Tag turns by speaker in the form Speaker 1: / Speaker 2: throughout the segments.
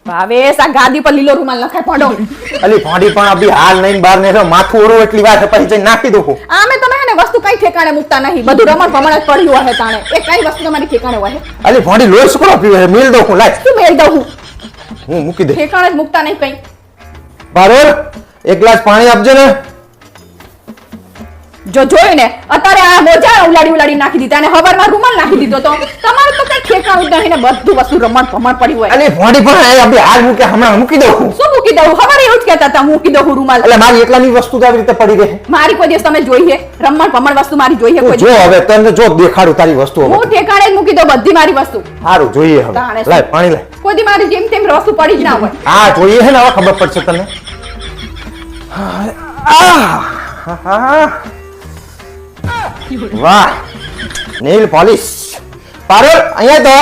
Speaker 1: ભાવેશ આ ગાદી પર લીલો રૂમાલ નખાય પડો.
Speaker 2: અલી ભાડી પણ અભી હાલ નહીં બાર ને માથું ઓરું એટલી વાર પછી જઈને નાખી દઉં.
Speaker 1: આમે તમે હે ને વસ્તુ કઈ ઠેકાણે મૂકતા નહીં. બધું રમણ ભમણ જ પડ્યું હે તાણે. એ કઈ વસ્તુ તમારી ઠેકાણે હોય?
Speaker 2: અલી ભાડી લોહી સુકરો પીવે છે મેલ દઉં હું લાય.
Speaker 1: શું મેલ દઉં હું?
Speaker 2: હું મૂકી દે.
Speaker 1: ઠેકાણે જ મૂકતા નહીં કઈ.
Speaker 2: બારોર એક ગ્લાસ પાણી આપજો ને.
Speaker 1: જો જોઈને અત્યારે આ મોજા ઉલાડી નાખી દીધા અને હવારમાં રૂમાલ નાખી દીધો તો તમારે તો કઈ ઠેકાણું જ નહીં ને બધું વસ્તુ રમણ ભમણ પડ્યું હોય.
Speaker 2: અલી ભાડી પણ અભી હાલ મૂકે હમણાં મૂકી દઉં હું.
Speaker 1: શું મૂકી દઉં? હવારે એવું જ કહેતા હતા મૂકી દઉં રૂમાલ.
Speaker 2: એટલે મારી એકલાની વસ્તુ તો આવી રીતે પડી રહે.
Speaker 1: મારી કોઈ દિવસ તમે જોઈ હે? રમણ ભમણ વસ્તુ મારી જોઈ હે કોઈ
Speaker 2: જો હવે તને જો દેખાડું તારી વસ્તુ હવે.
Speaker 1: હું ઠેકાણે જ મૂકી દઉં બધી મારી વસ્તુ.
Speaker 2: સારું જોઈએ હવે. લાય પાણી લાય.
Speaker 1: કોઈ દી મારી જેમ તેમ વસ્તુ પડી જ ના હોય.
Speaker 2: હા જોઈએ છે ને હવે ખબર પડશે તને. વાહ નેલ પોલિશ. પારોલ અહીંયા તો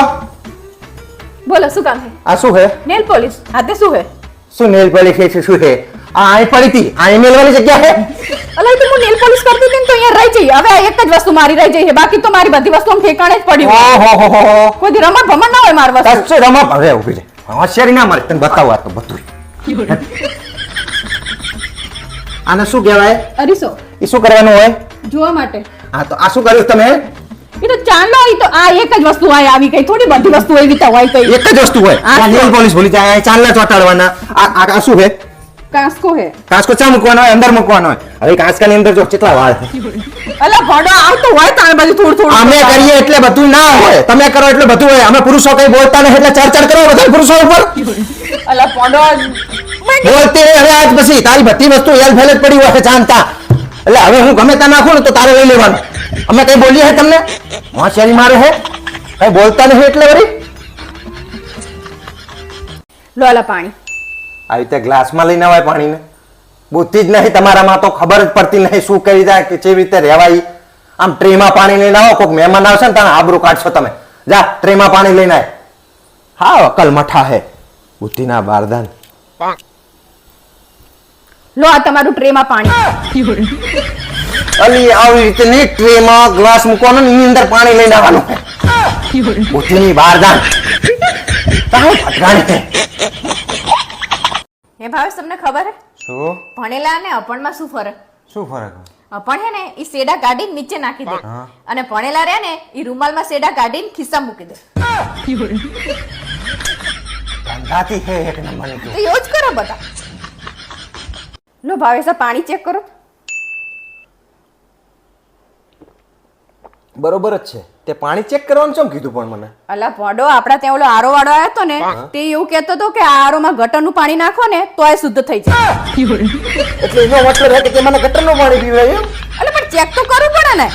Speaker 1: બોલો શું કામ છે?
Speaker 2: આ શું છે?
Speaker 1: Nail polish. હાથે શું છે?
Speaker 2: શું નેલ પોલિશ છે? શું છે આ? અહીં પડી હતી અહીં મેલવાની જગ્યા છે.
Speaker 1: અલા તો હું નેલ પોલિશ કરતી હતી ને તો અહીંયા રહી જઈ. હવે એક જ વસ્તુ મારી રહી જઈ છે. બાકી તો મારી બધી વસ્તુ આમ ઠેકાણે જ પડી હોય.
Speaker 2: ઓહો
Speaker 1: કોઈ દી રમણ ભમણ ના હોય મારી વસ્તુ.
Speaker 2: તસે રમા હવે ઊભી રહે. હોશિયારી ના મારે તને બતાવું આ તો બધું. આને શું કહેવાય?
Speaker 1: અરીસો.
Speaker 2: એ શું કરવાનું હોય?
Speaker 1: જોવા માટે.
Speaker 2: હા તો આ શું કર્યું તમે?
Speaker 1: એ તો ચાલો ઈ તો આ એક જ વસ્તુ આય આવી ગઈ. થોડી બધી વસ્તુ એવી તો હોય કઈ.
Speaker 2: એક જ વસ્તુ હોય. આ નેલ પોલિશ ભૂલી જાય ચાંદલા ચોટાડવાના. આ શું છે?
Speaker 1: કાંસકો હે.
Speaker 2: કાંસકો ચા મૂકવાનો હોય? અંદર મૂકવાનો હોય. હવે કાંસકાની અંદર જો કેટલા વાળ છે.
Speaker 1: અલા ભડો આવતો હોય તારે બધું થોડું
Speaker 2: અમે કરીએ એટલે બધું ના હોય. તમે કરો એટલે બધું હોય. અમે પુરુષો કઈ બોલતા નથી એટલે ચર્ચા કરો બધા પુરુષો ઉપર.
Speaker 1: અલા ભડો
Speaker 2: બોલતી હવે આજ પછી તારી બધી વસ્તુ હેલ ફેલ જ પડી હોય છે જાણતા. એટલે હવે હું ગમે ત્યાં નાખું ને તો તારે લઈ લેવાનું. અમે કઈ બોલીએ હે તમને? હોશિયારી મારે હે કઈ બોલતા નથી એટલે વળી.
Speaker 1: લો અલા પાણી.
Speaker 2: આવી રીતે ગ્લાસમાં લઈને આવાય પાણીને. બુદ્ધિ જ નહીં તમારામાં તો ખબર જ પડતી નહીં શું કરી જાય કે કેવી રીતે રહેવાય. આમ ટ્રેમાં પાણી લઈને આવો કોઈક મહેમાન આવશે ને તમે આબરૂ કાઢશો તમે. જા ટ્રેમાં પાણી લઈને આય. હા અકલ મઠા હે બુદ્ધિના બારદાન.
Speaker 1: લો આ તમારું ટ્રેમાં પાણી.
Speaker 2: અલી આવી રીતે ની ટ્રેમાં ગ્લાસ મૂકવાનો ને એની અંદર પાણી લઈને આવવાનું. બુદ્ધિની બારદાન. તારે ફટકાણી છે.
Speaker 1: હે ભાવેશ તમને ખબર હે?
Speaker 2: શું?
Speaker 1: ભણેલા ને અભણમાં શું ફરક?
Speaker 2: શું ફરક?
Speaker 1: અભણ હે ને ઈ સેડા કાઢીને નીચે નાખી દે અને ભણેલા રે ને ઈ રૂમાલમાં સેડા કાઢીને ખિસ્સામાં મૂકી દે.
Speaker 2: ધંધાતી હે એક નંબરની તું.
Speaker 1: તો એવું જ કરો બધા. લો ભાવેશ આ પાણી ચેક કરો.
Speaker 2: બરોબર જ છે. તે પાણી ચેક કરવાનું કેમ કીધું પણ મને?
Speaker 1: અલા ભોડો આપડા ત્યાં ઓલો આરો વાળો આવ્યો તો ને તે એવું કહેતો હતો કે આ આરોમાં ગટરનું પાણી નાખો ને તોય શુદ્ધ થઈ જાય.
Speaker 2: એટલે એનો મતલબ હે કે તે મને ગટરનું પાણી પીવાય એમ?
Speaker 1: અલે પણ ચેક તો કરવું પડે ને.